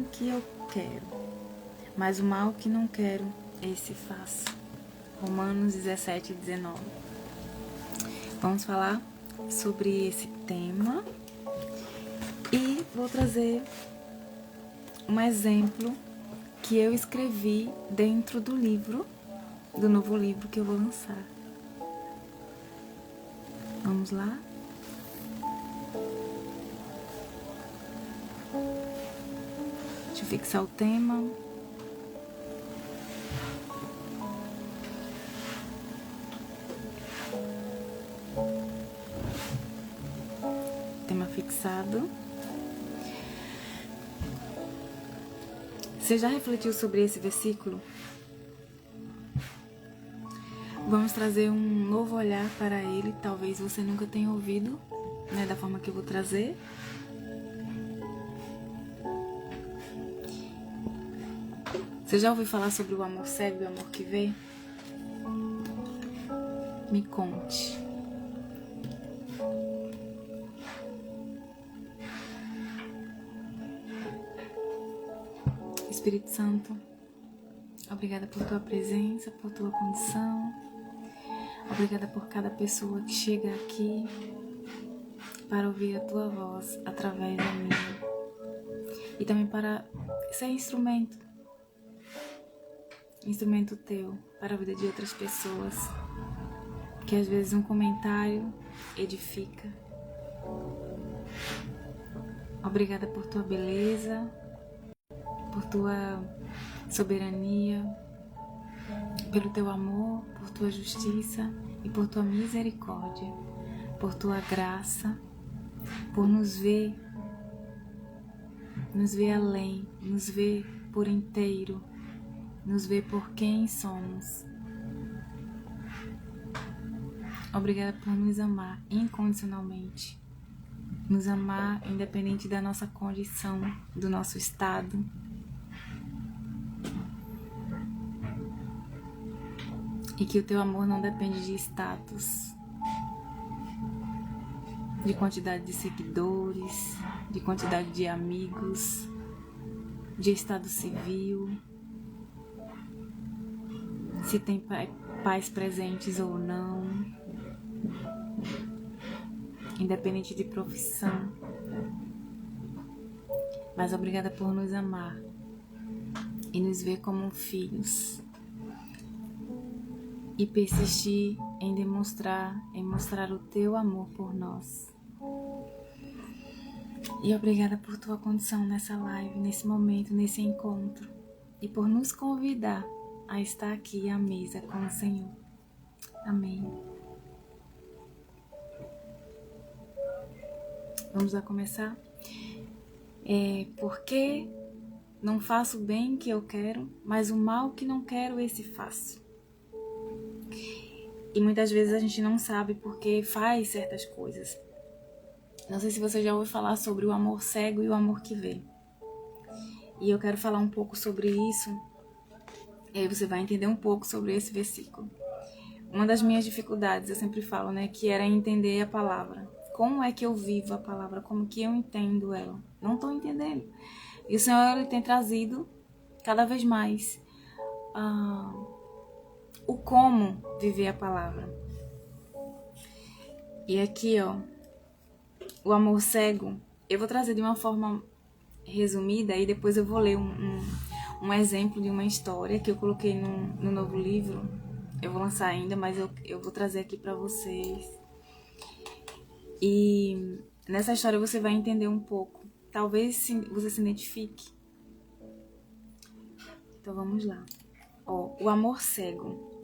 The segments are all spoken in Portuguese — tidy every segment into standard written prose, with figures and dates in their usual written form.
que eu quero, mas o mal que não quero, esse faço. Romanos 17:19. Vamos falar sobre esse tema e vou trazer um exemplo que eu escrevi dentro do livro, do novo livro que eu vou lançar. Vamos lá? Deixa eu fixar o tema. Tema fixado. Você já refletiu sobre esse versículo? Vamos trazer um novo olhar para ele. Talvez você nunca tenha ouvido, né, da forma que eu vou trazer. Você já ouviu falar sobre o amor cego e o amor que vê? Me conte. Espírito Santo, obrigada por tua presença, por tua condição. Obrigada por cada pessoa que chega aqui para ouvir a tua voz através da minha. E também para ser instrumento teu para a vida de outras pessoas. Que às vezes um comentário edifica. Obrigada por tua beleza, por tua soberania, pelo teu amor, por tua justiça e por tua misericórdia, por tua graça, por nos ver além, nos ver por inteiro, nos ver por quem somos. Obrigada por nos amar incondicionalmente, nos amar independente da nossa condição, do nosso estado. E que o teu amor não depende de status, de quantidade de seguidores, de quantidade de amigos, de estado civil, se tem pais presentes ou não, independente de profissão. Mas obrigada por nos amar e nos ver como filhos. E persistir em mostrar o teu amor por nós. E obrigada por tua condição nessa live, nesse momento, nesse encontro. E por nos convidar a estar aqui à mesa com o Senhor. Amém. Vamos lá começar? Porque não faço o bem que eu quero, mas o mal que não quero, esse faço. E muitas vezes a gente não sabe por que faz certas coisas. Não sei se você já ouviu falar sobre o amor cego e o amor que vê. E eu quero falar um pouco sobre isso. E aí você vai entender um pouco sobre esse versículo. Uma das minhas dificuldades, eu sempre falo, né, que era entender a palavra. Como é que eu vivo a palavra? Como que eu entendo ela? Não estou entendendo. E o Senhor, Ele tem trazido cada vez mais o como viver a palavra. E aqui, o amor cego, eu vou trazer de uma forma resumida e depois eu vou ler um exemplo de uma história que eu coloquei no novo livro. Eu vou lançar ainda, mas eu vou trazer aqui para vocês. E nessa história você vai entender um pouco. Talvez você se identifique. Então vamos lá. O amor cego.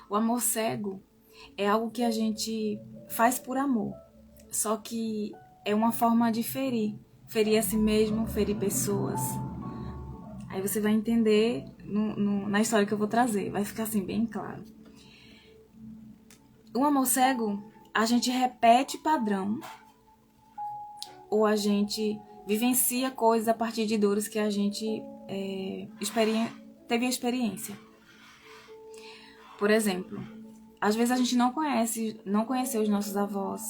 O amor cego é algo que a gente faz por amor. Só que é uma forma de ferir. Ferir a si mesmo, ferir pessoas. Aí você vai entender na história que eu vou trazer. Vai ficar assim bem claro. O amor cego, a gente repete padrão. Ou a gente vivencia coisas a partir de dores que a gente teve a experiência. Por exemplo, às vezes a gente não conheceu os nossos avós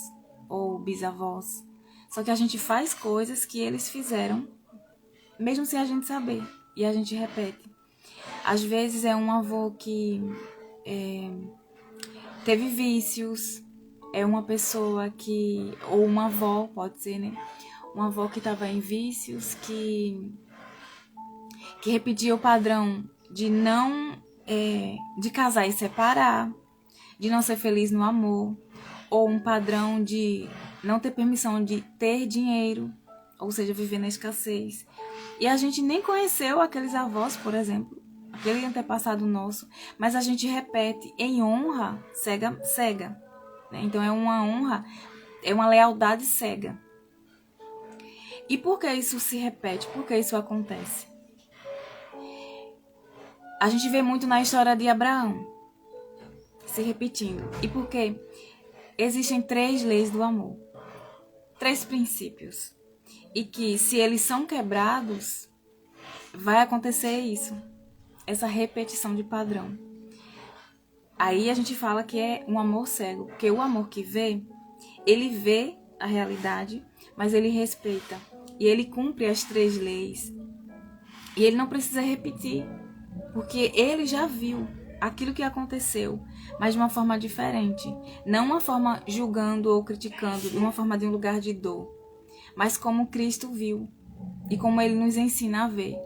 ou bisavós, só que a gente faz coisas que eles fizeram mesmo sem a gente saber, e a gente repete. Às vezes é um avô que teve vícios, é uma pessoa que, ou uma avó, pode ser, né? Uma avó que estava em vícios, que repetia o padrão de não, de casar e separar, de não ser feliz no amor, ou um padrão de não ter permissão de ter dinheiro, ou seja, viver na escassez. E a gente nem conheceu aqueles avós, por exemplo, aquele antepassado nosso, mas a gente repete em honra cega, né? Então é uma honra, é uma lealdade cega. E por que isso se repete? Por que isso acontece? A gente vê muito na história de Abraão se repetindo. E por quê? Existem 3 leis do amor, 3 princípios. E que se eles são quebrados, vai acontecer isso, essa repetição de padrão. Aí a gente fala que é um amor cego, porque o amor que vê, ele vê a realidade, mas ele respeita. E ele cumpre as 3 leis. E ele não precisa repetir, porque ele já viu aquilo que aconteceu, mas de uma forma diferente. Não uma forma julgando ou criticando, de uma forma de um lugar de dor, mas como Cristo viu e como ele nos ensina a ver,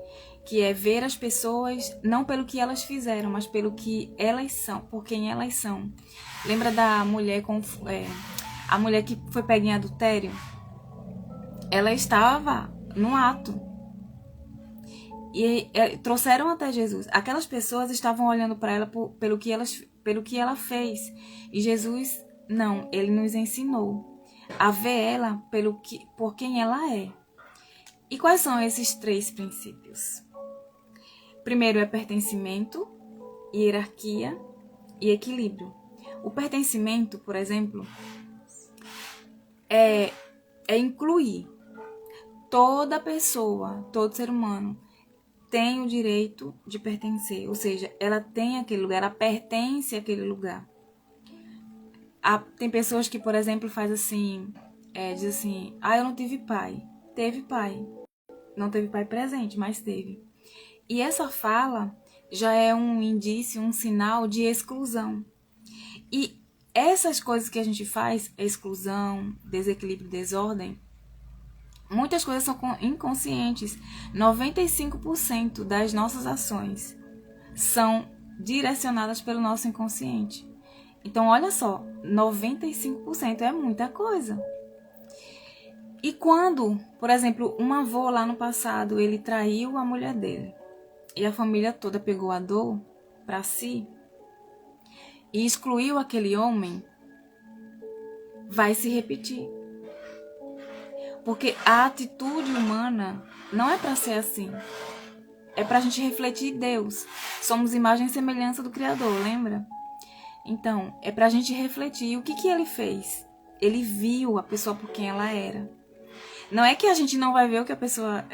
que é ver as pessoas não pelo que elas fizeram, mas pelo que elas são, por quem elas são. Lembra da mulher a mulher que foi pega em adultério? Ela estava no ato. E trouxeram até Jesus. Aquelas pessoas estavam olhando para ela pelo que ela fez. E Jesus, não, ele nos ensinou a ver ela por quem ela é. E quais são esses 3 princípios? Primeiro é pertencimento, hierarquia e equilíbrio. O pertencimento, por exemplo, é incluir toda pessoa, todo ser humano tem o direito de pertencer, ou seja, ela tem aquele lugar, ela pertence àquele lugar. Tem pessoas que, por exemplo, faz assim, diz assim, eu não tive pai. Teve pai. Não teve pai presente, mas teve. E essa fala já é um indício, um sinal de exclusão. E essas coisas que a gente faz, exclusão, desequilíbrio, desordem, muitas coisas são inconscientes. 95% das nossas ações são direcionadas pelo nosso inconsciente. Então, olha só, 95% é muita coisa. E quando, por exemplo, um avô lá no passado, ele traiu a mulher dele, e a família toda pegou a dor para si, e excluiu aquele homem, vai se repetir. Porque a atitude humana não é para ser assim. É para a gente refletir Deus. Somos imagem e semelhança do Criador, lembra? Então, é para a gente refletir. O que ele fez? Ele viu a pessoa por quem ela era. Não é que a gente não vai ver o que a pessoa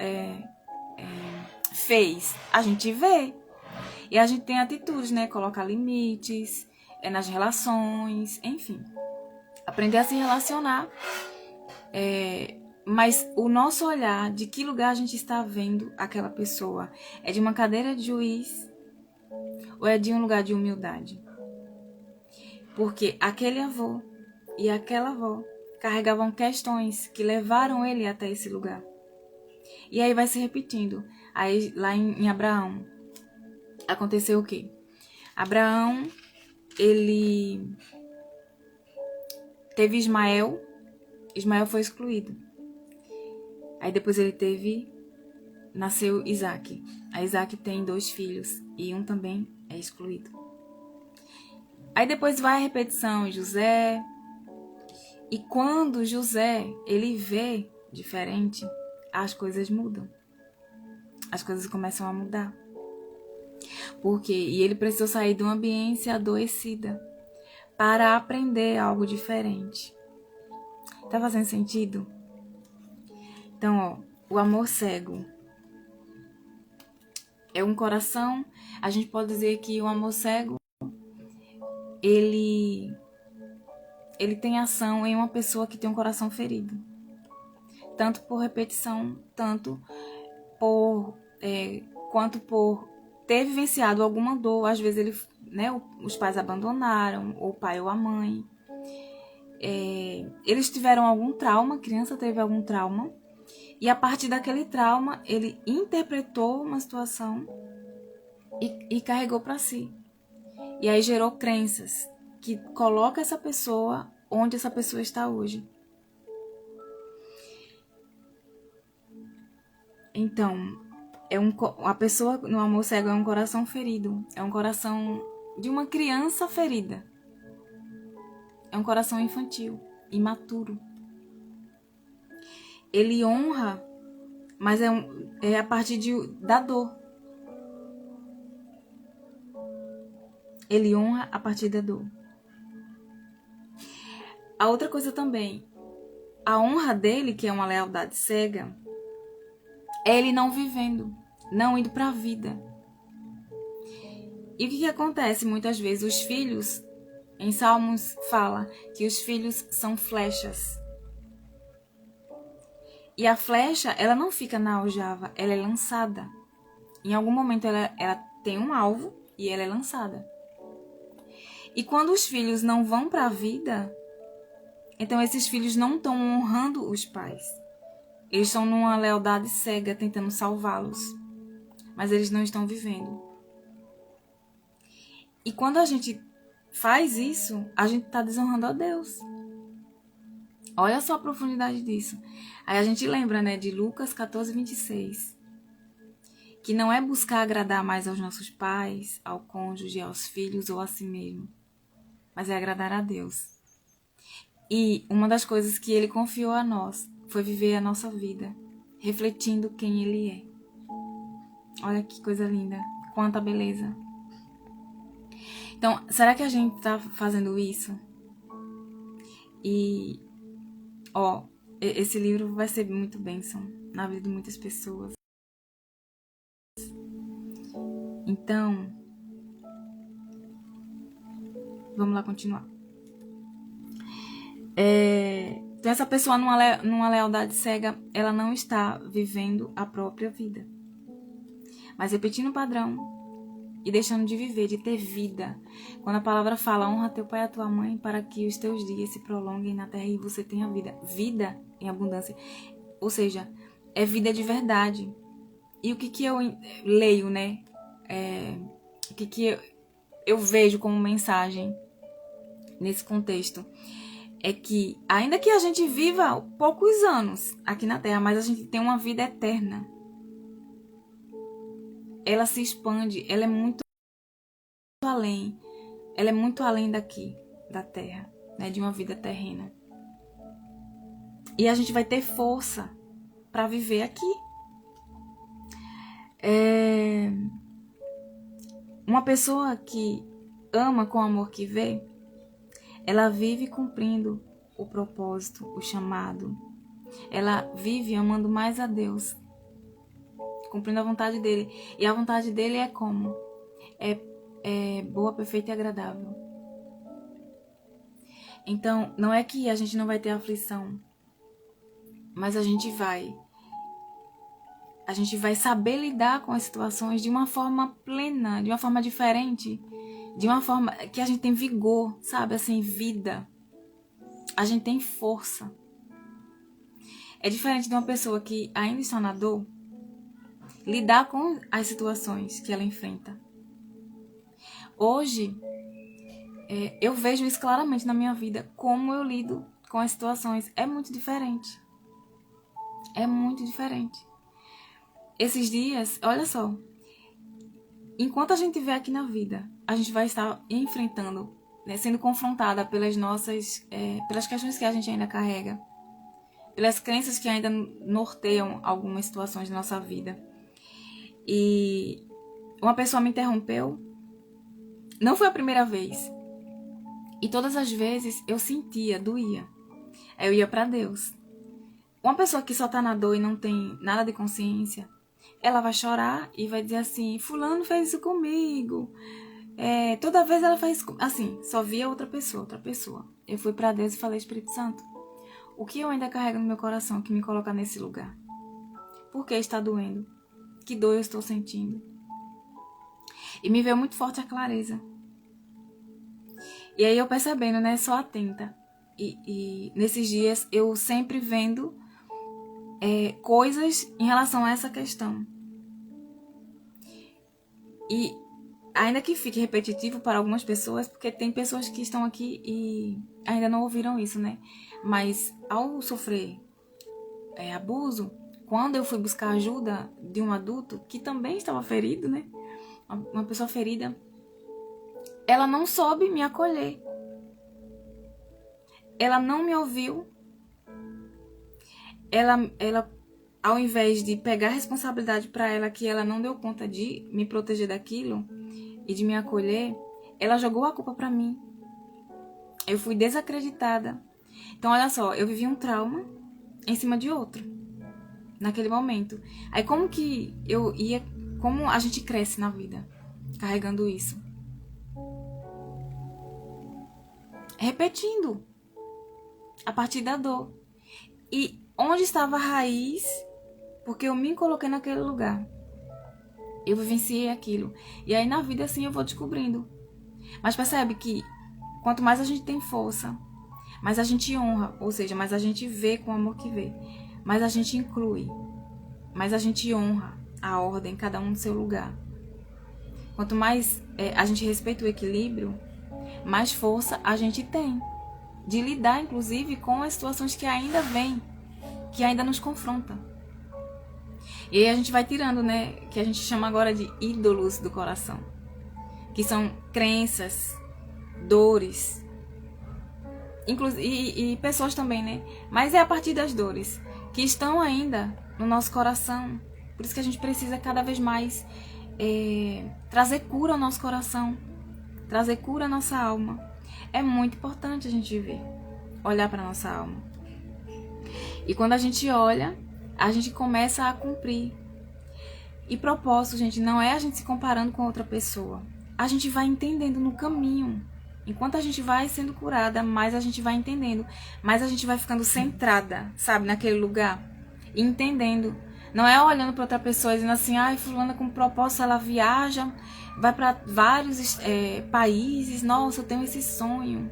fez. A gente vê. E a gente tem atitudes, né? Colocar limites nas relações, enfim. Aprender a se relacionar. Mas o nosso olhar, de que lugar a gente está vendo aquela pessoa? É de uma cadeira de juiz ou é de um lugar de humildade? Porque aquele avô e aquela avó carregavam questões que levaram ele até esse lugar. E aí vai se repetindo. Aí lá em Abraão, aconteceu o quê? Abraão, ele teve Ismael. Ismael foi excluído. Aí depois nasceu Isaac. A Isaac tem 2 filhos e um também é excluído. Aí depois vai a repetição, José. E quando José, ele vê diferente, as coisas mudam. As coisas começam a mudar. Por quê? E ele precisou sair de uma ambiência adoecida para aprender algo diferente. Tá fazendo sentido? Então, o amor cego é um coração. A gente pode dizer que o amor cego, ele tem ação em uma pessoa que tem um coração ferido. Tanto por repetição, tanto quanto por ter vivenciado alguma dor. Às vezes os pais abandonaram, ou o pai ou a mãe. Eles tiveram algum trauma, a criança teve algum trauma, e a partir daquele trauma ele interpretou uma situação e carregou para si. E aí gerou crenças que coloca essa pessoa onde essa pessoa está hoje. Então, a pessoa no amor cego é um coração ferido, é um coração de uma criança ferida. É um coração infantil, imaturo. Ele honra, mas é a partir da dor. Ele honra a partir da dor. A outra coisa também, a honra dele, que é uma lealdade cega, é ele não vivendo, não indo para a vida. E o que acontece muitas vezes? Os filhos, em Salmos fala que os filhos são flechas. E a flecha, ela não fica na aljava, ela é lançada. Em algum momento ela tem um alvo e ela é lançada. E quando os filhos não vão para a vida, então esses filhos não estão honrando os pais. Eles estão numa lealdade cega, tentando salvá-los. Mas eles não estão vivendo. E quando a gente faz isso, a gente está desonrando a Deus. Olha só a profundidade disso. Aí a gente lembra, de Lucas 14:26. Que não é buscar agradar mais aos nossos pais, ao cônjuge, aos filhos ou a si mesmo. Mas é agradar a Deus. E uma das coisas que Ele confiou a nós foi viver a nossa vida, refletindo quem Ele é. Olha que coisa linda, quanta beleza. Então, será que a gente está fazendo isso? E, esse livro vai ser muito bênção na vida de muitas pessoas. Então, vamos lá continuar. Então, essa pessoa numa lealdade cega, ela não está vivendo a própria vida, mas repetindo o padrão e deixando de viver, de ter vida. Quando a palavra fala, honra teu pai e a tua mãe para que os teus dias se prolonguem na terra e você tenha vida. Vida em abundância. Ou seja, é vida de verdade. E o que eu leio, o que eu vejo como mensagem nesse contexto é que, ainda que a gente viva poucos anos aqui na Terra, mas a gente tem uma vida eterna. Ela se expande, ela é muito além. Ela é muito além daqui, da Terra, de uma vida terrena. E a gente vai ter força para viver aqui. Uma pessoa que ama com amor que vê, ela vive cumprindo o propósito, o chamado. Ela vive amando mais a Deus, cumprindo a vontade dele. E a vontade dele é como? É boa, perfeita e agradável. Então, não é que a gente não vai ter aflição, mas a gente vai saber lidar com as situações de uma forma plena, de uma forma diferente, de uma forma que a gente tem vigor, sabe? Assim, vida. A gente tem força. É diferente de uma pessoa que ainda está na dor, lidar com as situações que ela enfrenta. Hoje, eu vejo isso claramente na minha vida, como eu lido com as situações. É muito diferente. É muito diferente. Esses dias, olha só, enquanto a gente estiver aqui na vida, a gente vai estar enfrentando, sendo confrontada pelas questões que a gente ainda carrega, pelas crenças que ainda norteiam algumas situações da nossa vida. E uma pessoa me interrompeu, não foi a primeira vez, e todas as vezes eu sentia, doía. Aí eu ia para Deus. Uma pessoa que só tá na dor e não tem nada de consciência, ela vai chorar e vai dizer assim, fulano fez isso comigo. Toda vez ela faz assim, só via outra pessoa. Eu fui para Deus e falei, Espírito Santo, o que eu ainda carrego no meu coração que me coloca nesse lugar? Por que está doendo? Que dor eu estou sentindo? E me veio muito forte a clareza. E aí eu percebendo, né, só atenta. E nesses dias eu sempre vendo coisas em relação a essa questão. E ainda que fique repetitivo para algumas pessoas, porque tem pessoas que estão aqui e ainda não ouviram isso, né? Mas ao sofrer abuso, quando eu fui buscar ajuda de um adulto que também estava ferido, né? Uma pessoa ferida, ela não soube me acolher. Ela não me ouviu. Ela, ao invés de pegar a responsabilidade para ela, que ela não deu conta de me proteger daquilo e de me acolher, ela jogou a culpa para mim. Eu fui desacreditada. Então, olha só, eu vivi um trauma em cima de outro, naquele momento. Aí, como a gente cresce na vida, carregando isso? Repetindo, a partir da dor. E onde estava a raiz? Porque eu me coloquei naquele lugar. Eu vivenciei aquilo. E aí, na vida, assim, eu vou descobrindo. Mas percebe que quanto mais a gente tem força, mais a gente honra, ou seja, mais a gente vê com o amor que vê, mais a gente inclui, mais a gente honra a ordem, cada um no seu lugar. Quanto mais a gente respeita o equilíbrio, mais força a gente tem de lidar, inclusive, com as situações que ainda vêm, que ainda nos confrontam. E aí a gente vai tirando, né, que a gente chama agora de ídolos do coração, que são crenças, dores, e pessoas também, né? Mas é a partir das dores que estão ainda no nosso coração. Por isso que a gente precisa cada vez mais trazer cura ao nosso coração, trazer cura à nossa alma. É muito importante a gente ver, olhar para nossa alma. E quando a gente olha, a gente começa a cumprir. E propósito, gente, não é a gente se comparando com outra pessoa. A gente vai entendendo no caminho. Enquanto a gente vai sendo curada, mais a gente vai entendendo. Mais a gente vai ficando centrada, sabe, naquele lugar. E entendendo. Não é olhando para outra pessoa e dizendo assim, ai, fulana com propósito, ela viaja, vai para vários países. Nossa, eu tenho esse sonho.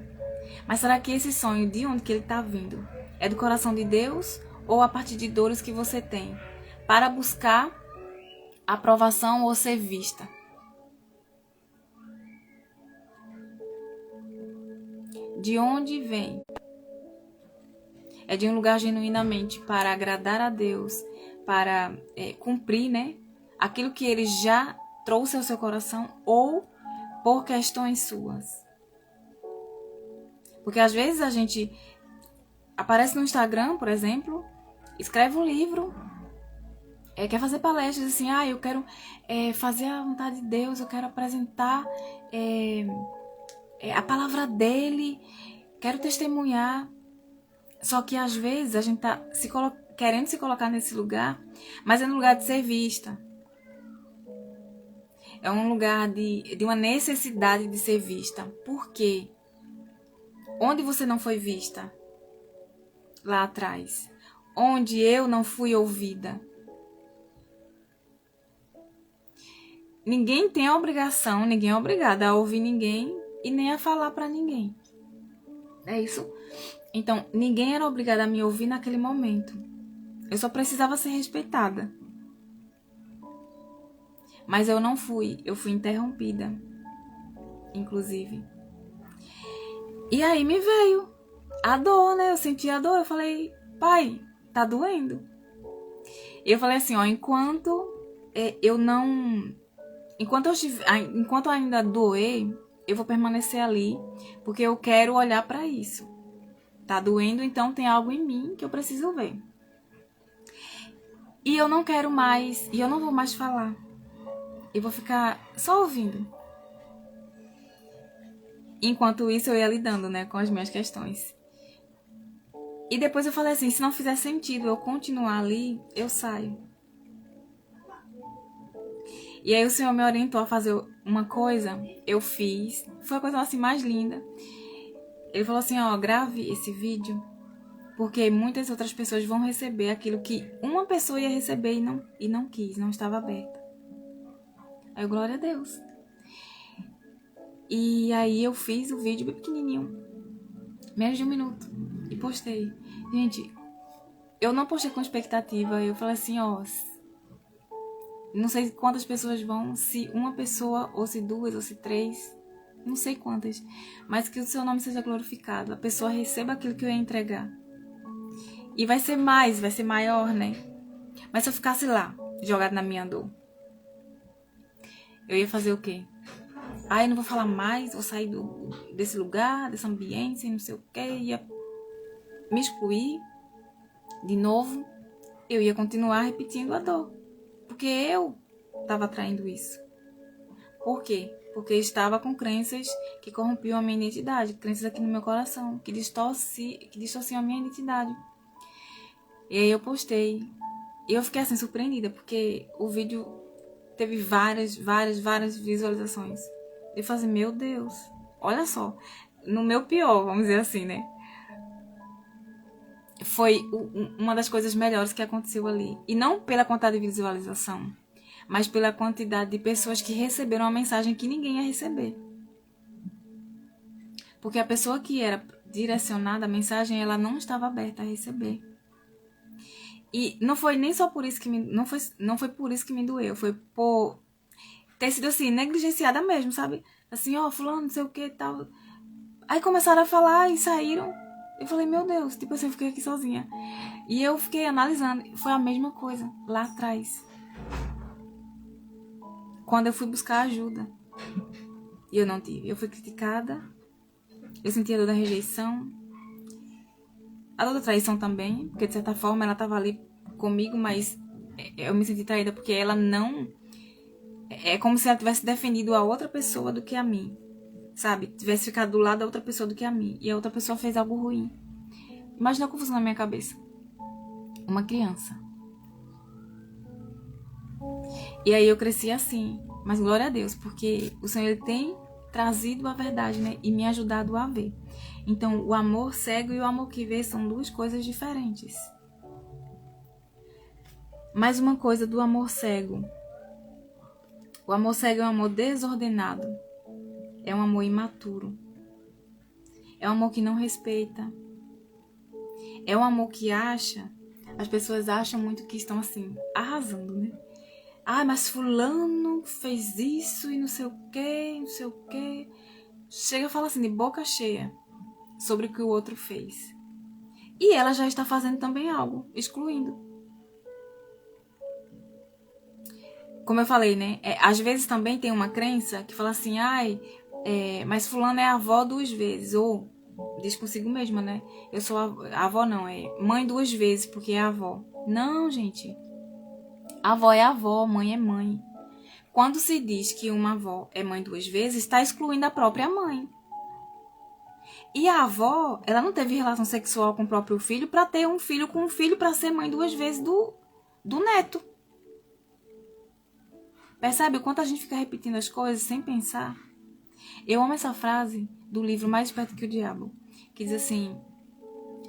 Mas será que esse sonho, de onde que ele está vindo? É do coração de Deus ou a partir de dores que você tem? Para buscar aprovação ou ser vista? De onde vem? É de um lugar genuinamente para agradar a Deus, para cumprir, né, aquilo que Ele já trouxe ao seu coração, ou por questões suas? Porque às vezes a gente aparece no Instagram, por exemplo, escreve um livro, quer fazer palestras assim, eu quero fazer a vontade de Deus, eu quero apresentar a palavra dele, quero testemunhar. Só que às vezes a gente tá querendo se colocar nesse lugar, mas é no lugar de ser vista. É um lugar de uma necessidade de ser vista. Por quê? Onde você não foi vista? Lá atrás. Onde eu não fui ouvida? Ninguém tem a obrigação, ninguém é obrigado a ouvir ninguém e nem a falar para ninguém. É isso? Então, ninguém era obrigado a me ouvir naquele momento. Eu só precisava ser respeitada. Mas eu não fui. Eu fui interrompida. Inclusive. E aí me veio a dor, né? Eu senti a dor. Eu falei, pai, tá doendo. E eu falei assim, enquanto eu não... Enquanto ainda doer, eu vou permanecer ali. Porque eu quero olhar para isso. Tá doendo, então tem algo em mim que eu preciso ver. E eu não quero mais, e eu não vou mais falar. Eu vou ficar só ouvindo. Enquanto isso eu ia lidando, né, com as minhas questões. E depois eu falei assim, se não fizer sentido eu continuar ali, eu saio. E aí o Senhor me orientou a fazer uma coisa, eu fiz. Foi a coisa assim mais linda. Ele falou assim, grave esse vídeo, Porque muitas outras pessoas vão receber aquilo que uma pessoa ia receber e não quis, não estava aberta. Aí, glória a Deus. E aí eu fiz o vídeo bem pequenininho, menos de 1 minuto, e postei. Gente, eu não postei com expectativa, eu falei assim, ó, não sei quantas pessoas vão, se uma pessoa, ou se 2, ou se 3, não sei quantas, mas que o seu nome seja glorificado, a pessoa receba aquilo que eu ia entregar. E vai ser mais, vai ser maior, né? Mas se eu ficasse lá, jogado na minha dor, eu ia fazer o quê? Eu não vou falar mais, vou sair desse lugar, desse ambiente, não sei o quê, ia me excluir de novo, eu ia continuar repetindo a dor. Porque eu estava atraindo isso. Por quê? Porque eu estava com crenças que corrompiam a minha identidade, crenças aqui no meu coração, que distorciam a minha identidade. E aí eu postei. E eu fiquei assim surpreendida, porque o vídeo teve várias visualizações. Eu falei assim, meu Deus, olha só, no meu pior, vamos dizer assim, né? Foi uma das coisas melhores que aconteceu ali. E não pela quantidade de visualização, mas pela quantidade de pessoas que receberam a mensagem que ninguém ia receber. Porque a pessoa que era direcionada, a mensagem, ela não estava aberta a receber. E não foi nem só por isso que não foi por isso que me doeu, foi por ter sido assim, negligenciada mesmo, sabe? Assim, ó, fulano, não sei o que e tal. Aí começaram a falar e saíram. Eu falei, meu Deus, tipo assim, eu fiquei aqui sozinha. E eu fiquei analisando, foi a mesma coisa lá atrás. Quando eu fui buscar ajuda. E eu não tive. Eu fui criticada. Eu senti a dor da rejeição. A dor da traição também. Porque de certa forma ela estava ali comigo, mas eu me senti traída porque ela não... É como se ela tivesse defendido a outra pessoa do que a mim. Sabe? Tivesse ficado do lado da outra pessoa do que a mim. E a outra pessoa fez algo ruim. Imagina a confusão na minha cabeça. Uma criança. E aí eu cresci assim. Mas glória a Deus, porque o Senhor ele tem trazido a verdade, né? E me ajudado a ver. Então, o amor cego e o amor que vê são duas coisas diferentes. Mais uma coisa do amor cego. O amor cego é um amor desordenado. É um amor imaturo. É um amor que não respeita. É um amor que acha... As pessoas acham muito que estão assim, arrasando, né? Mas fulano fez isso e não sei o que, não sei o que. Chega e fala assim, de boca cheia, sobre o que o outro fez. E ela já está fazendo também algo, excluindo. Como eu falei, né? Às vezes também tem uma crença que fala assim, mas fulano é avó 2 vezes. Ou diz consigo mesma, né? Eu sou avó não, é mãe 2 vezes, porque é avó. Não, gente. Avó é avó, mãe é mãe. Quando se diz que uma avó é mãe 2 vezes, está excluindo a própria mãe. E a avó, ela não teve relação sexual com o próprio filho para ter um filho com um filho para ser mãe 2 vezes do neto. Percebe o quanto a gente fica repetindo as coisas sem pensar? Eu amo essa frase do livro Mais Esperto que o Diabo, que diz assim,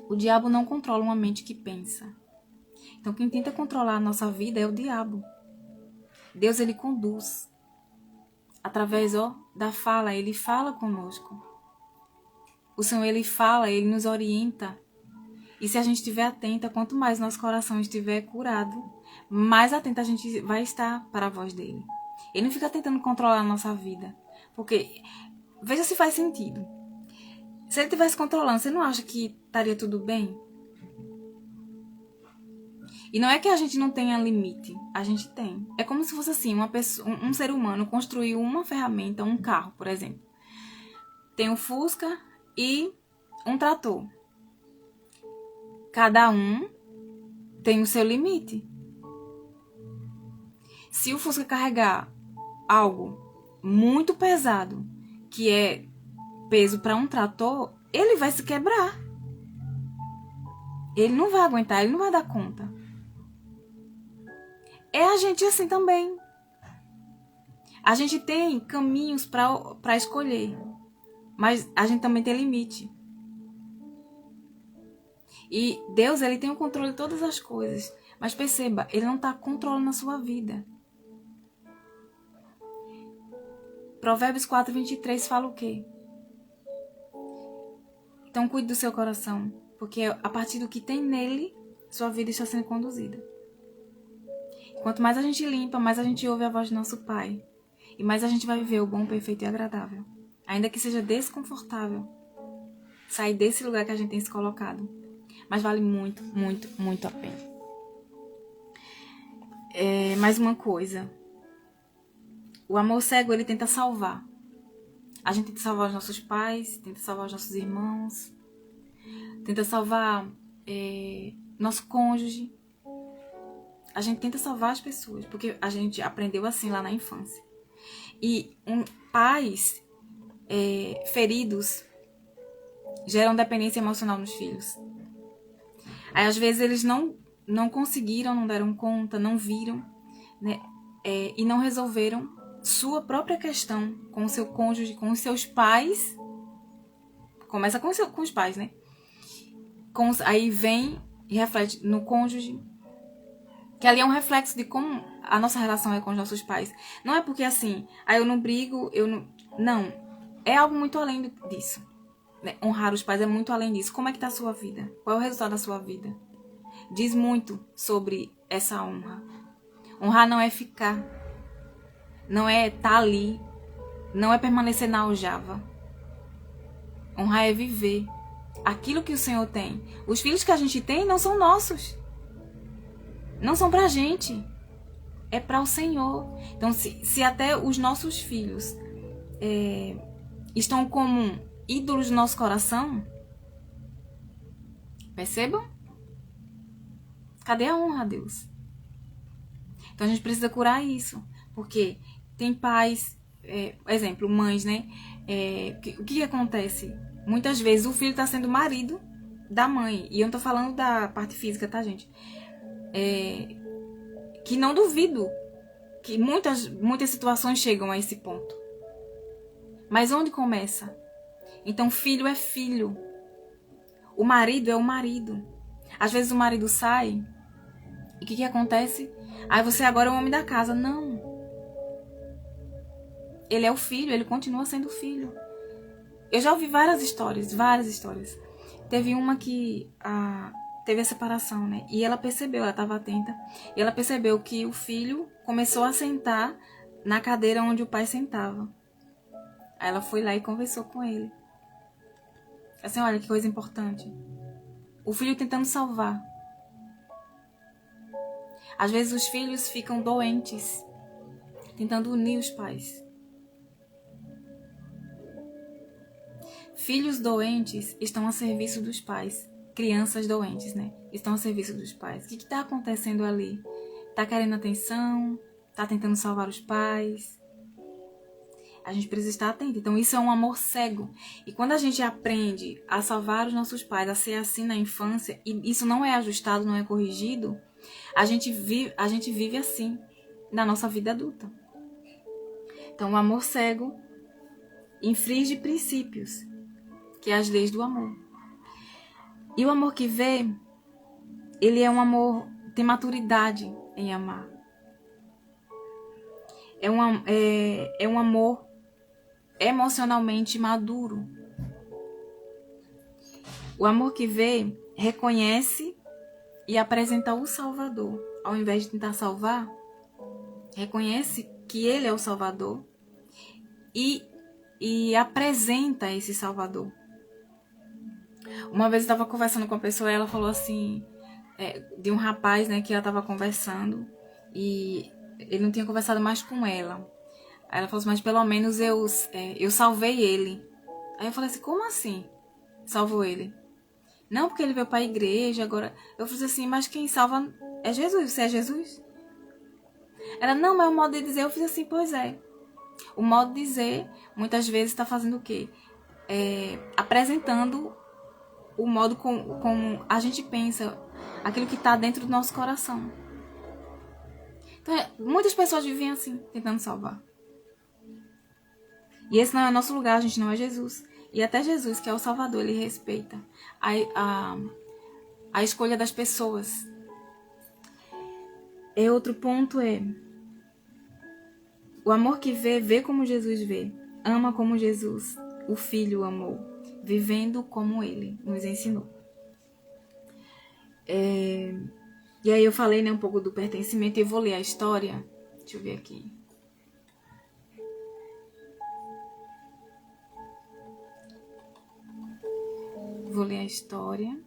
o diabo não controla uma mente que pensa. Então quem tenta controlar a nossa vida é o diabo. Deus, ele conduz. Através, da fala, ele fala conosco. O Senhor, ele fala, ele nos orienta. E se a gente estiver atenta, quanto mais nosso coração estiver curado, mais atenta a gente vai estar para a voz dele. Ele não fica tentando controlar a nossa vida. Porque, veja se faz sentido. Se ele estivesse controlando, você não acha que estaria tudo bem? E não é que a gente não tenha limite, a gente tem. É como se fosse assim, um ser humano construiu uma ferramenta, um carro, por exemplo. Tem um Fusca e um trator. Cada um tem o seu limite. Se o Fusca carregar algo muito pesado, que é peso para um trator, ele vai se quebrar. Ele não vai aguentar, ele não vai dar conta. É a gente assim também. A gente tem caminhos para escolher, mas a gente também tem limite. E Deus, ele tem o controle de todas as coisas. Mas perceba, ele não está controlando a sua vida. Provérbios 4:23 fala o quê? Então cuide do seu coração, porque a partir do que tem nele, sua vida está sendo conduzida. Quanto mais a gente limpa, mais a gente ouve a voz do nosso Pai. E mais a gente vai viver o bom, perfeito e agradável. Ainda que seja desconfortável sair desse lugar que a gente tem se colocado. Mas vale muito, muito, muito a pena. Mais uma coisa. O amor cego, ele tenta salvar. A gente tenta salvar os nossos pais, tenta salvar os nossos irmãos, tenta salvar nosso cônjuge. A gente tenta salvar as pessoas, porque a gente aprendeu assim lá na infância. E pais feridos geram dependência emocional nos filhos. Aí às vezes eles não conseguiram, não deram conta, não viram, né? E não resolveram sua própria questão com o seu cônjuge, com os seus pais. Começa com os pais, né? Aí vem e reflete no cônjuge. Que ali é um reflexo de como a nossa relação é com os nossos pais. Não é porque assim, eu não brigo, eu não... Não, é algo muito além disso. Né? Honrar os pais é muito além disso. Como é que está a sua vida? Qual é o resultado da sua vida? Diz muito sobre essa honra. Honrar não é ficar. Não é estar ali. Não é permanecer na aljava. Honrar é viver aquilo que o Senhor tem. Os filhos que a gente tem não são nossos. Não são pra gente. É para o Senhor. Então, se até os nossos filhos estão como ídolos do nosso coração, percebam? Cadê a honra a Deus? Então a gente precisa curar isso. Porque tem pais, exemplo, mães, né? O que acontece? Muitas vezes o filho está sendo marido da mãe. E eu não tô falando da parte física, tá, gente? Que não duvido que muitas situações chegam a esse ponto. Mas onde começa? Então, filho é filho. O marido é o marido. Às vezes o marido sai. E o que acontece? Você agora é o homem da casa. Não. Ele é o filho, ele continua sendo filho. Eu já ouvi várias histórias. Teve uma que teve a separação, né? E ela percebeu, ela estava atenta. E ela percebeu que o filho começou a sentar na cadeira onde o pai sentava. Aí ela foi lá e conversou com ele. Assim, olha que coisa importante. O filho tentando salvar. Às vezes os filhos ficam doentes, tentando unir os pais. Filhos doentes estão a serviço dos pais. Crianças doentes, né? Estão a serviço dos pais. O que está acontecendo ali? Está querendo atenção? Está tentando salvar os pais? A gente precisa estar atento. Então isso é um amor cego. E quando a gente aprende a salvar os nossos pais, a ser assim na infância, e isso não é ajustado, não é corrigido, a gente vive assim na nossa vida adulta. Então o amor cego infringe princípios, que é as leis do amor. E o amor que vê, ele é um amor, tem maturidade em amar. É um amor emocionalmente maduro. O amor que vê, reconhece e apresenta o Salvador. Ao invés de tentar salvar, reconhece que ele é o Salvador e apresenta esse Salvador. Uma vez eu estava conversando com uma pessoa e ela falou assim, de um rapaz, né, que ela estava conversando e ele não tinha conversado mais com ela. Aí ela falou assim, mas pelo menos eu salvei ele. Aí eu falei assim, como assim? Salvou ele? Não, porque ele veio para a igreja agora. Eu falei assim, mas quem salva é Jesus, você é Jesus? Ela, não, mas o modo de dizer, eu fiz assim, pois é. O modo de dizer, muitas vezes, está fazendo o quê? Apresentando o modo como a gente pensa, aquilo que está dentro do nosso coração. Então, muitas pessoas vivem assim, tentando salvar. E esse não é o nosso lugar, a gente não é Jesus. E até Jesus, que é o Salvador, ele respeita a escolha das pessoas. E outro ponto é o amor que vê como Jesus vê, ama como Jesus, o Filho, amou, vivendo como Ele nos ensinou. E aí eu falei, né, um pouco do pertencimento e eu vou ler a história. Deixa eu ver aqui. Vou ler a história.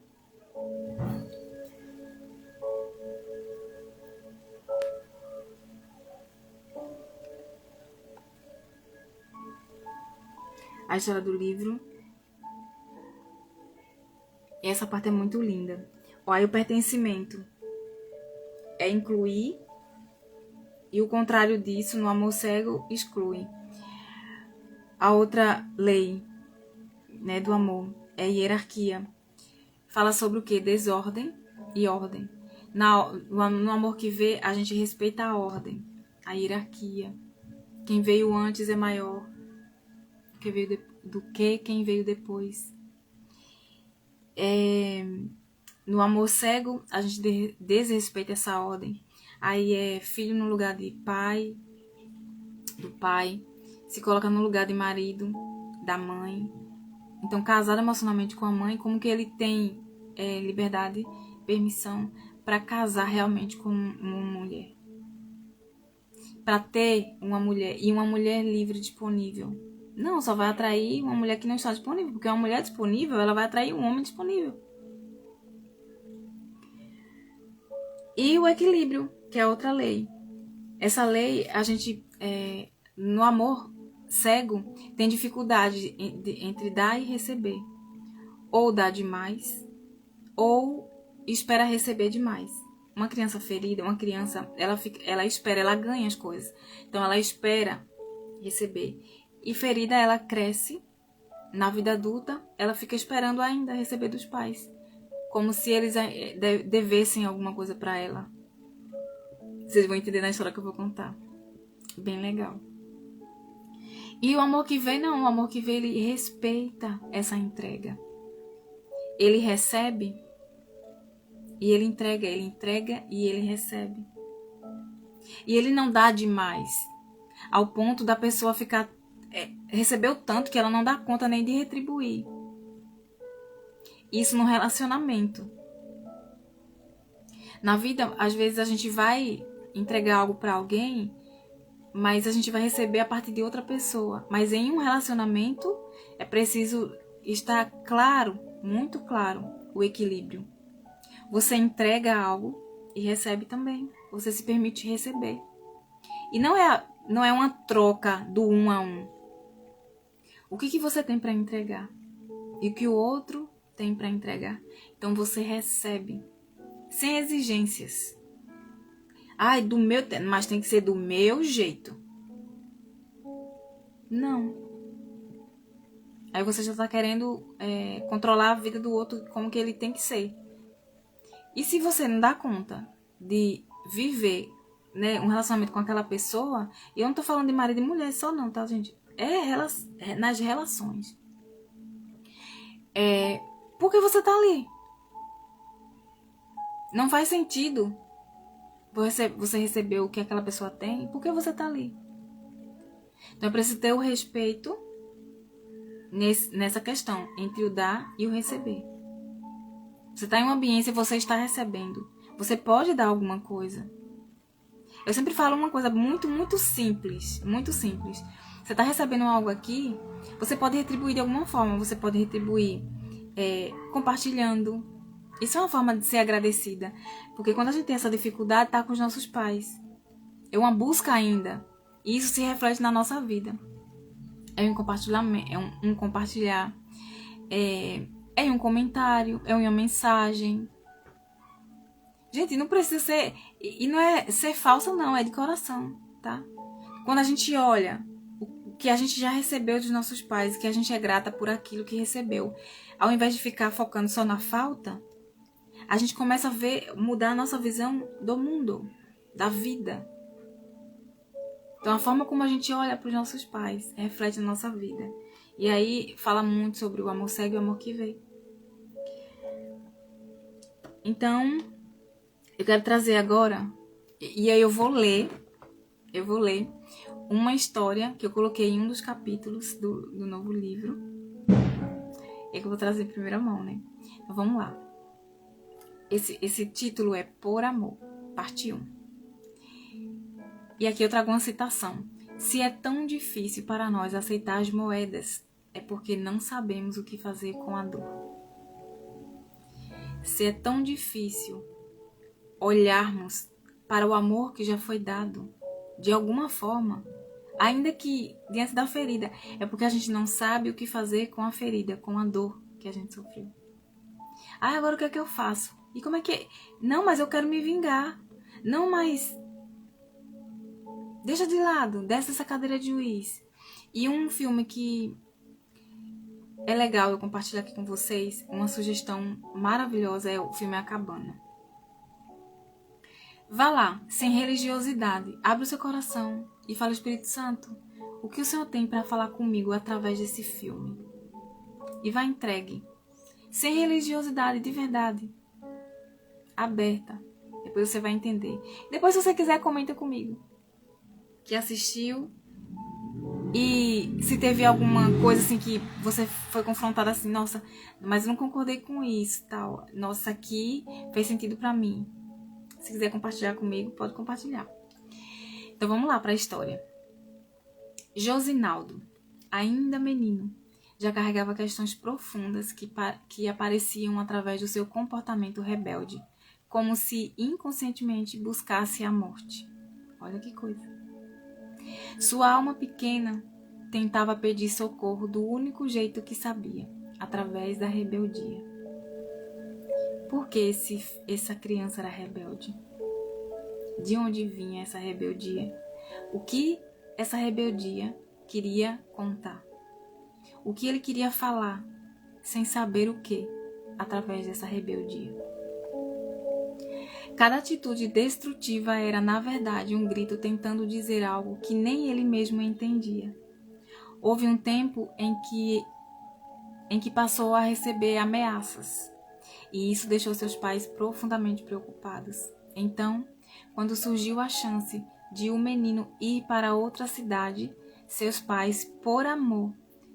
A história do livro. E essa parte é muito linda. Olha, o pertencimento é incluir, e o contrário disso, no amor cego, exclui. A outra lei, né, do amor é hierarquia. Fala sobre o quê? Desordem e ordem. No amor que vê, a gente respeita a ordem, a hierarquia. Quem veio antes é maior do que quem veio depois. No amor cego, a gente desrespeita essa ordem. Aí é filho no lugar de pai, do pai, se coloca no lugar de marido, da mãe. Então, casado emocionalmente com a mãe, como que ele tem liberdade, permissão para casar realmente com uma mulher? Para ter uma mulher, e uma mulher livre, disponível. Não, só vai atrair uma mulher que não está disponível, porque uma mulher disponível, ela vai atrair um homem disponível. E o equilíbrio, que é outra lei. Essa lei, a gente, no amor cego, tem dificuldade entre dar e receber. Ou dá demais, ou espera receber demais. Uma criança ferida, ela espera, ela ganha as coisas. Então, ela espera receber. E ferida, ela cresce. Na vida adulta, ela fica esperando ainda receber dos pais. Como se eles devessem alguma coisa para ela. Vocês vão entender na história que eu vou contar. Bem legal. E o amor que vem, não. O amor que vem, ele respeita essa entrega. Ele recebe e ele entrega e ele recebe. E ele não dá demais, ao ponto da pessoa ficar... recebeu tanto que ela não dá conta nem de retribuir. Isso no relacionamento. Na vida, às vezes a gente vai entregar algo para alguém, mas a gente vai receber a partir de outra pessoa. Mas em um relacionamento, é preciso estar claro, muito claro, o equilíbrio. Você entrega algo e recebe também. Você se permite receber. E não é uma troca do um a um. O que você tem para entregar? E o que o outro tem para entregar? Então você recebe. Sem exigências. Ai, mas tem que ser do meu jeito. Não. Aí você já está querendo controlar a vida do outro como que ele tem que ser. E se você não dá conta de viver, né, um relacionamento com aquela pessoa, e eu não tô falando de marido e mulher só não, tá, gente? Nas relações. Porque você tá ali. Não faz sentido você receber o que aquela pessoa tem, porque você tá ali. Então é preciso ter o respeito nessa questão, entre o dar e o receber. Você está em um ambiente e você está recebendo. Você pode dar alguma coisa. Eu sempre falo uma coisa muito, muito simples. Muito simples. Você está recebendo algo aqui, você pode retribuir de alguma forma. Você pode retribuir compartilhando. Isso é uma forma de ser agradecida. Porque quando a gente tem essa dificuldade, tá com os nossos pais. É uma busca ainda. E isso se reflete na nossa vida. É um compartilhamento, é um compartilhar. É um comentário, é uma mensagem. Gente, não precisa ser... E não é ser falsa, não. É de coração, tá? Quando a gente olha o que a gente já recebeu dos nossos pais, que a gente é grata por aquilo que recebeu, ao invés de ficar focando só na falta, a gente começa a mudar a nossa visão do mundo, da vida. Então, a forma como a gente olha para os nossos pais reflete na nossa vida. E aí, fala muito sobre o amor cego e o amor que vê. Então, eu quero trazer agora, e aí eu vou ler uma história que eu coloquei em um dos capítulos do novo livro. E que eu vou trazer em primeira mão, né? Então vamos lá. Esse título é Por Amor, parte 1. E aqui eu trago uma citação. Se é tão difícil para nós aceitar as moedas, é porque não sabemos o que fazer com a dor. Se é tão difícil olharmos para o amor que já foi dado, de alguma forma, ainda que diante da ferida, é porque a gente não sabe o que fazer com a ferida, com a dor que a gente sofreu. Agora o que é que eu faço? E como é que... Não, mas eu quero me vingar. Não, mas... Deixa de lado, desce essa cadeira de juiz. E um filme que é legal eu compartilhar aqui com vocês, uma sugestão maravilhosa, é o filme A Cabana. Vá lá, sem religiosidade, abre o seu coração e fala: Espírito Santo, o que o Senhor tem para falar comigo através desse filme? E vá entregue, sem religiosidade, de verdade, aberta. Depois você vai entender. Depois, se você quiser, comenta comigo que assistiu. E se teve alguma coisa assim que você foi confrontada assim, nossa, mas eu não concordei com isso, tal. Nossa, aqui fez sentido pra mim. Se quiser compartilhar comigo, pode compartilhar. Então vamos lá para a história. Josinaldo, ainda menino, já carregava questões profundas que apareciam através do seu comportamento rebelde, como se inconscientemente buscasse a morte. Olha que coisa. Sua alma pequena tentava pedir socorro do único jeito que sabia, através da rebeldia. Por que essa criança era rebelde? De onde vinha essa rebeldia? O que essa rebeldia queria contar? O que ele queria falar, sem saber o que, através dessa rebeldia? Cada atitude destrutiva era, na verdade, um grito tentando dizer algo que nem ele mesmo entendia. Houve um tempo em que passou a receber ameaças, e isso deixou seus pais profundamente preocupados. Então, quando surgiu a chance de o menino ir para outra cidade, seus pais, por amor,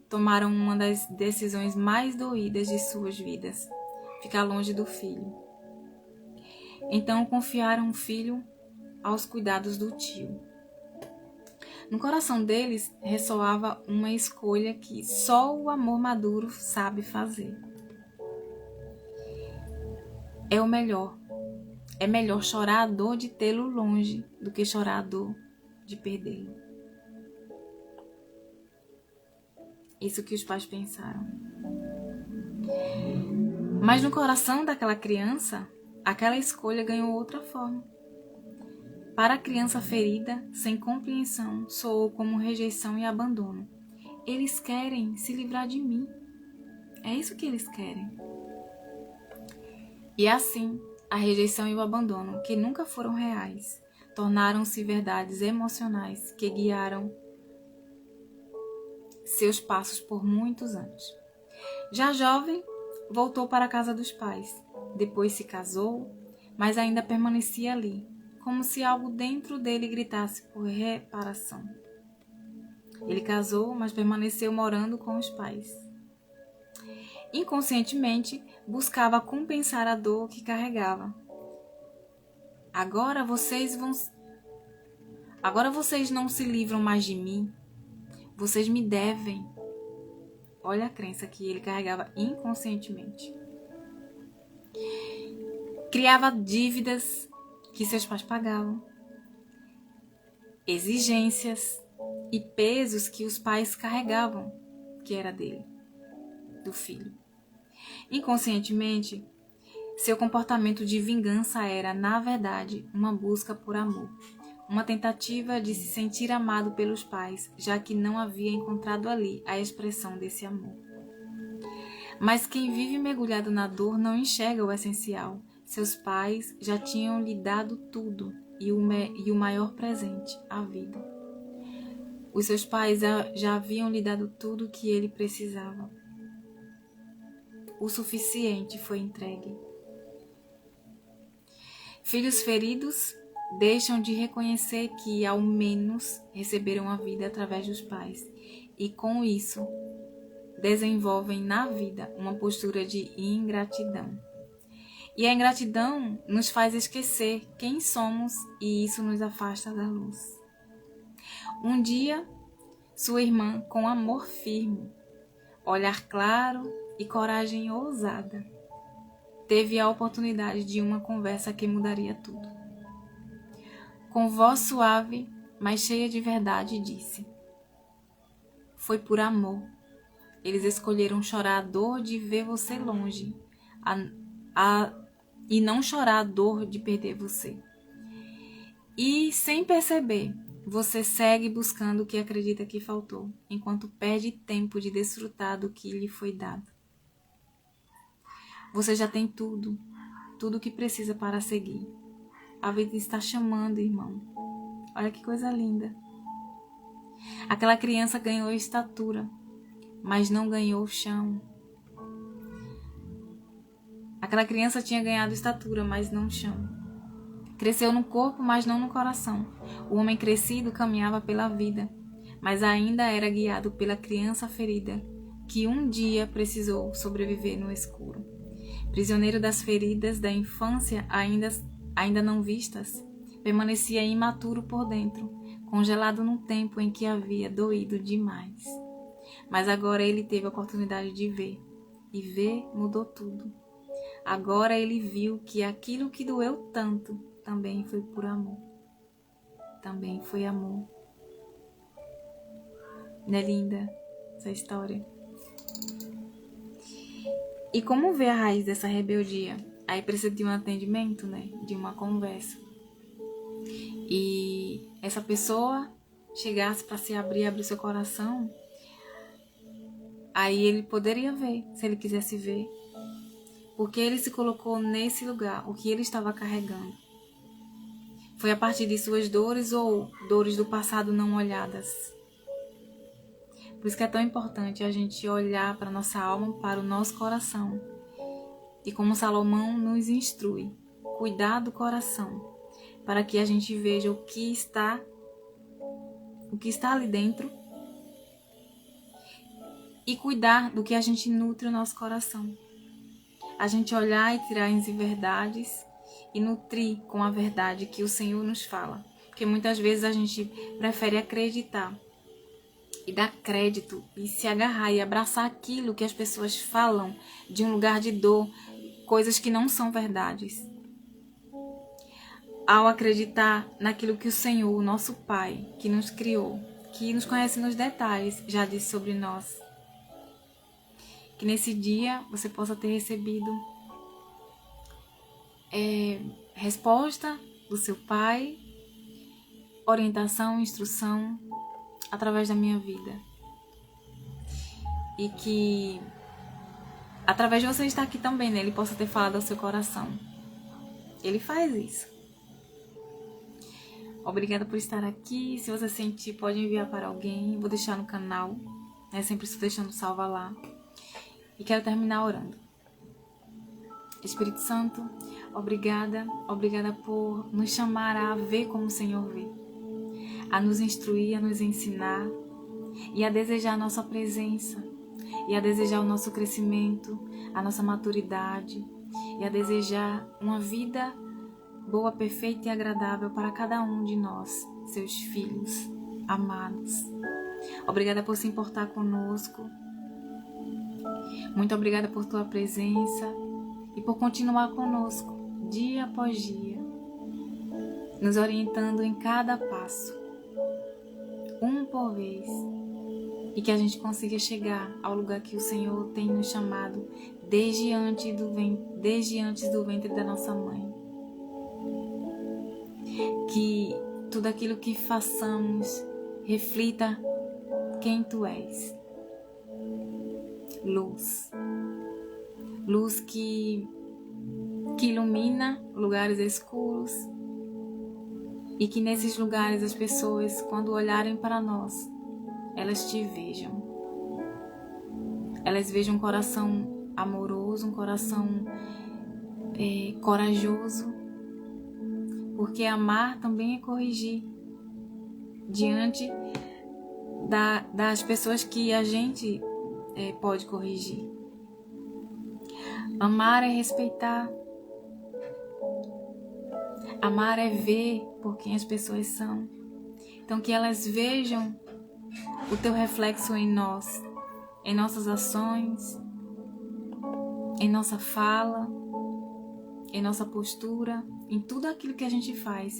tomaram uma das decisões mais doídas de suas vidas: ficar longe do filho. Então confiaram o filho aos cuidados do tio. No coração deles ressoava uma escolha que só o amor maduro sabe fazer. É o melhor. É melhor chorar a dor de tê-lo longe do que chorar a dor de perdê-lo. Isso que os pais pensaram. Mas no coração daquela criança, aquela escolha ganhou outra forma. Para a criança ferida, sem compreensão, soou como rejeição e abandono. Eles querem se livrar de mim. É isso que eles querem. E assim, a rejeição e o abandono, que nunca foram reais, tornaram-se verdades emocionais que guiaram seus passos por muitos anos. Já jovem, voltou para a casa dos pais. Depois se casou, mas ainda permanecia ali, como se algo dentro dele gritasse por reparação. Ele casou, mas permaneceu morando com os pais. Inconscientemente, buscava compensar a dor que carregava. Agora vocês não se livram mais de mim. Vocês me devem. Olha a crença que ele carregava inconscientemente. Criava dívidas que seus pais pagavam, exigências e pesos que os pais carregavam, que era dele, do filho. Inconscientemente, seu comportamento de vingança era, na verdade, uma busca por amor, uma tentativa de se sentir amado pelos pais, já que não havia encontrado ali a expressão desse amor. Mas quem vive mergulhado na dor não enxerga o essencial. Seus pais já tinham lhe dado tudo e o maior presente, a vida. Os seus pais já haviam lhe dado tudo o que ele precisava. O suficiente foi entregue. Filhos feridos deixam de reconhecer que, ao menos, receberam a vida através dos pais e, com isso, desenvolvem na vida uma postura de ingratidão. E a ingratidão nos faz esquecer quem somos e isso nos afasta da luz. Um dia, sua irmã, com amor firme, olhar claro e coragem ousada, teve a oportunidade de uma conversa que mudaria tudo. Com voz suave, mas cheia de verdade, disse: foi por amor. Eles escolheram chorar a dor de ver você longe e não chorar a dor de perder você. E, sem perceber, você segue buscando o que acredita que faltou, enquanto perde tempo de desfrutar do que lhe foi dado. Você já tem tudo o que precisa para seguir. A vida está chamando, irmão. Olha que coisa linda. Aquela criança ganhou estatura, mas não ganhou o chão. Aquela criança tinha ganhado estatura, mas não chão. Cresceu no corpo, mas não no coração. O homem crescido caminhava pela vida, mas ainda era guiado pela criança ferida, que um dia precisou sobreviver no escuro. Prisioneiro das feridas da infância ainda não vistas, permanecia imaturo por dentro, congelado num tempo em que havia doído demais. Mas agora ele teve a oportunidade de ver, e ver mudou tudo. Agora ele viu que aquilo que doeu tanto também foi por amor. Também foi amor. Não é linda essa história? E como ver a raiz dessa rebeldia? Aí precisa de um atendimento, né? De uma conversa. E essa pessoa chegasse para se abrir seu coração, aí ele poderia ver, se ele quisesse ver. Porque ele se colocou nesse lugar, o que ele estava carregando. Foi a partir de suas dores ou dores do passado não olhadas. Por isso que é tão importante a gente olhar para a nossa alma, para o nosso coração. E como Salomão nos instrui, cuidar do coração, para que a gente veja o que está ali dentro e cuidar do que a gente nutre o nosso coração. A gente olhar e tirar as verdades e nutrir com a verdade que o Senhor nos fala. Porque muitas vezes a gente prefere acreditar e dar crédito e se agarrar e abraçar aquilo que as pessoas falam de um lugar de dor, coisas que não são verdades. Ao acreditar naquilo que o Senhor, o nosso Pai, que nos criou, que nos conhece nos detalhes, já disse sobre nós. Que nesse dia você possa ter recebido resposta do seu Pai, orientação, instrução, através da minha vida. E que, através de você estar aqui também, né, Ele possa ter falado ao seu coração. Ele faz isso. Obrigada por estar aqui. Se você sentir, pode enviar para alguém. Vou deixar no canal, né? Sempre estou deixando salva lá. E quero terminar orando. Espírito Santo, obrigada por nos chamar a ver como o Senhor vê, a nos instruir, a nos ensinar e a desejar a nossa presença, e a desejar o nosso crescimento, a nossa maturidade, e a desejar uma vida boa, perfeita e agradável para cada um de nós, seus filhos amados. Obrigada por se importar conosco. Muito obrigada por tua presença e por continuar conosco, dia após dia, nos orientando em cada passo, um por vez, e que a gente consiga chegar ao lugar que o Senhor tem nos chamado desde antes do ventre da nossa mãe. Que tudo aquilo que façamos reflita quem tu és. Luz que ilumina lugares escuros, e que nesses lugares as pessoas, quando olharem para nós, elas te vejam. Elas vejam um coração amoroso, um coração corajoso, porque amar também é corrigir diante das pessoas que a gente pode corrigir. Amar é respeitar. Amar é ver por quem as pessoas são. Então que elas vejam o teu reflexo em nós, em nossas ações, em nossa fala, em nossa postura, em tudo aquilo que a gente faz,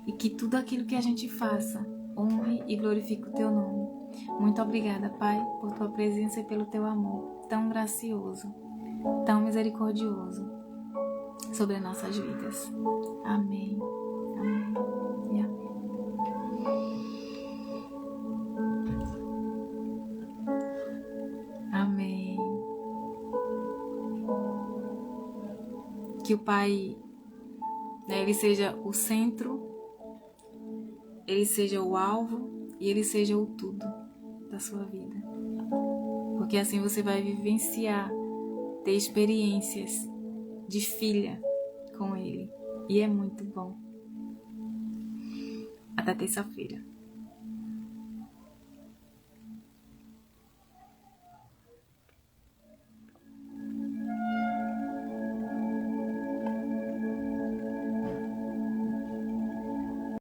e que tudo aquilo que a gente faça honre e glorifique o teu nome. Muito obrigada, Pai, por tua presença e pelo teu amor tão gracioso, tão misericordioso sobre as nossas vidas. Amém. Amém. E amém. Amém. Que o Pai, Ele seja o centro, Ele seja o alvo e Ele seja o tudo da sua vida. Porque assim você vai vivenciar, ter experiências de filha com Ele. E é muito bom. Até terça-feira.